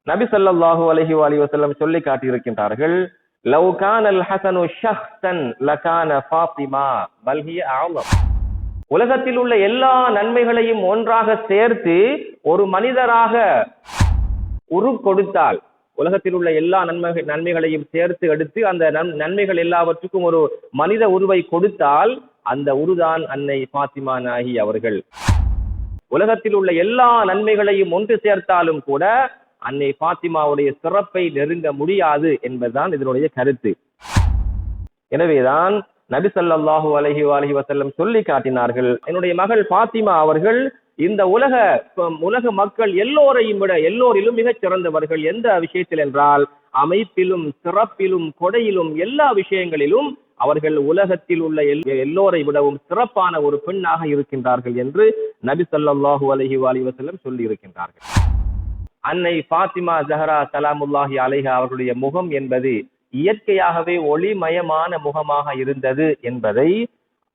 நபி ஸல்லல்லாஹு அலைஹி வஸல்லம் சொல்லி காட்டியிருக்கின்றார்கள், லவ் கானல் ஹஸனு ஷஹ்ஸன் லகான ஃபாத்திமா பல் ஹிய அஅலம். உலகத்தில் உள்ள எல்லா நன்மைகளையும் ஒன்றாக சேர்த்து ஒரு மனிதராக கொடுத்தால், உலகத்தில் உள்ள எல்லா நன்மைகளையும் சேர்த்து எடுத்து அந்த நன்மைகள் எல்லாவற்றுக்கும் ஒரு மனித உருவை கொடுத்தால் அந்த உருதான் அன்னை ஃபாத்திமா நாயகி அவர்கள். உலகத்தில் உள்ள எல்லா நன்மைகளையும் ஒன்று சேர்த்தாலும் கூட அன்னை ஃபாத்திமாவுடைய சிறப்பை நெருங்க முடியாது என்பதுதான் இதனுடைய கருத்து. எனவேதான் நபி ஸல்லல்லாஹு அலைஹி வஸல்லம் சொல்லி காட்டினார்கள், என்னுடைய மகள் ஃபாத்திமா அவர்கள் இந்த உலக மக்கள் எல்லோரிலும் மிகச் சிறந்தவர்கள். எந்த விஷயத்தில் என்றால், அமைப்பிலும் சிறப்பிலும் கொடையிலும் எல்லா விஷயங்களிலும் அவர்கள் உலகத்தில் உள்ள எல்லோரை விடவும் சிறப்பான ஒரு பெண்ணாக இருக்கின்றார்கள் என்று நபி ஸல்லல்லாஹு அலைஹி வஸல்லம் சொல்லி இருக்கின்றார்கள். அன்னை ஃபாத்திமா ஸஹ்ரா ஸலாமுல்லாஹி அலைஹா அவர்களுடைய முகம் என்பது இயற்கையாகவே ஒளிமயமான முகமாக இருந்தது என்பதை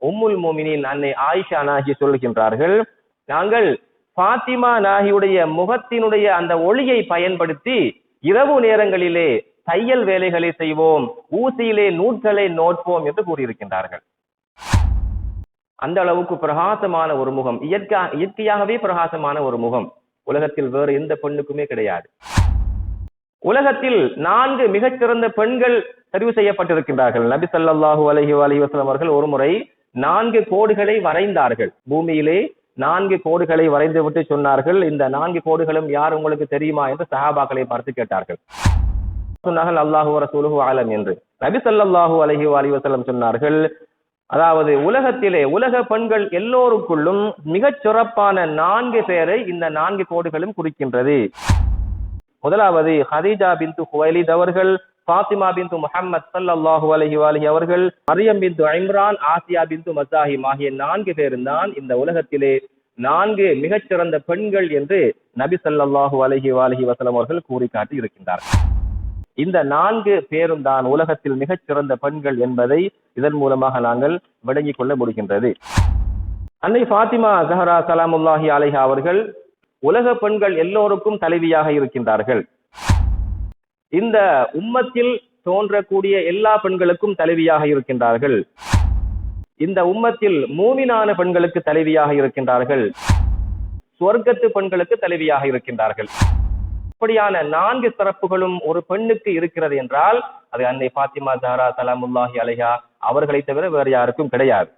உம்முல் மோமினின் அன்னை ஆயிஷா நாயகி சொல்கின்றார்கள். நாங்கள் ஃபாத்திமா நாயகியுடைய முகத்தினுடைய அந்த ஒளியை பயன்படுத்தி இரவு நேரங்களிலே தையல் வேலைகளை செய்வோம், ஊசியிலே நூல்களை நோட்போம் என்று கூறியிருக்கின்றார்கள். அந்த அளவுக்கு பிரகாசமான ஒரு முகம், இயற்கையாகவே பிரகாசமான ஒரு முகம் உலகத்தில் வேறு எந்த பெண்ணுக்குமே கிடையாது. உலகத்தில் 4 மிகச்சிறந்த பெண்கள் தெரிவு செய்யப்பட்டிருக்கின்றார்கள். நபி ஸல்லல்லாஹு அலைஹி வஸல்லம் அவர்கள் ஒரு முறை 4 கோடுகளை வரைந்தார்கள். பூமியிலே 4 கோடுகளை வரைந்து விட்டு சொன்னார்கள், இந்த 4 கோடுகளும் யார் உங்களுக்கு தெரியுமா என்று சஹாபாக்களை பார்த்து கேட்டார்கள். சொன்னார்கள், அல்லாஹு வ ரசூலுஹு அலம் என்று. நபி ஸல்லல்லாஹு அலைஹி வஸல்லம் சொன்னார்கள், அதாவது உலகத்திலே உலக பெண்கள் எல்லோருக்குள்ளும் மிகச் சிறப்பான 4 பேரை இந்த 4 கோடுகளும் குறிக்கின்றது. முதலாவது ஹதீஜா பின்து குவைலித் அவர்கள், ஃபாத்திமா பின்து முஹம்மத் ஸல்லல்லாஹு அலைஹி அவர்கள், மரியம் பின்து இம்ரான், ஆசியா பின்து மஸாஹிம் ஆகிய 4 பேரும் தான் இந்த உலகத்திலே 4 மிகச்சிறந்த பெண்கள் என்று நபி ஸல்லல்லாஹு அலைஹி வஸல்லம் அவர்கள் கூறி காட்டி இருக்கின்றார்கள். இந்த 4 பேரும் தான் உலகத்தில் மிகச்சிறந்த பெண்கள் என்பதை இதன் மூலமாக நாங்கள் விளங்கிக் கொள்ள முடிகின்றது. அன்னை ஃபாத்திமா ஸஹ்ரா ஸலாமுல்லாஹி அலைஹா அவர்கள் உலக பெண்கள் எல்லோருக்கும் தலைவியாக இருக்கின்றார்கள். இந்த உம்மத்தில் தோன்றக்கூடிய எல்லா பெண்களுக்கும் தலைவியாக இருக்கின்றார்கள். இந்த உம்மத்தில் மூமினான பெண்களுக்கு தலைவியாக இருக்கின்றார்கள். சுவர்க்கத்து பெண்களுக்கு தலைவியாக இருக்கின்றார்கள். இப்படியான 4 சிறப்புகளும் ஒரு பெண்ணுக்கு இருக்கிறது என்றால் அது அன்னை ஃபாத்திமா ஸஹ்ரா ஸலாமுல்லாஹி அலைஹா அவர்களை தவிர வேறு யாருக்கும் கிடையாது.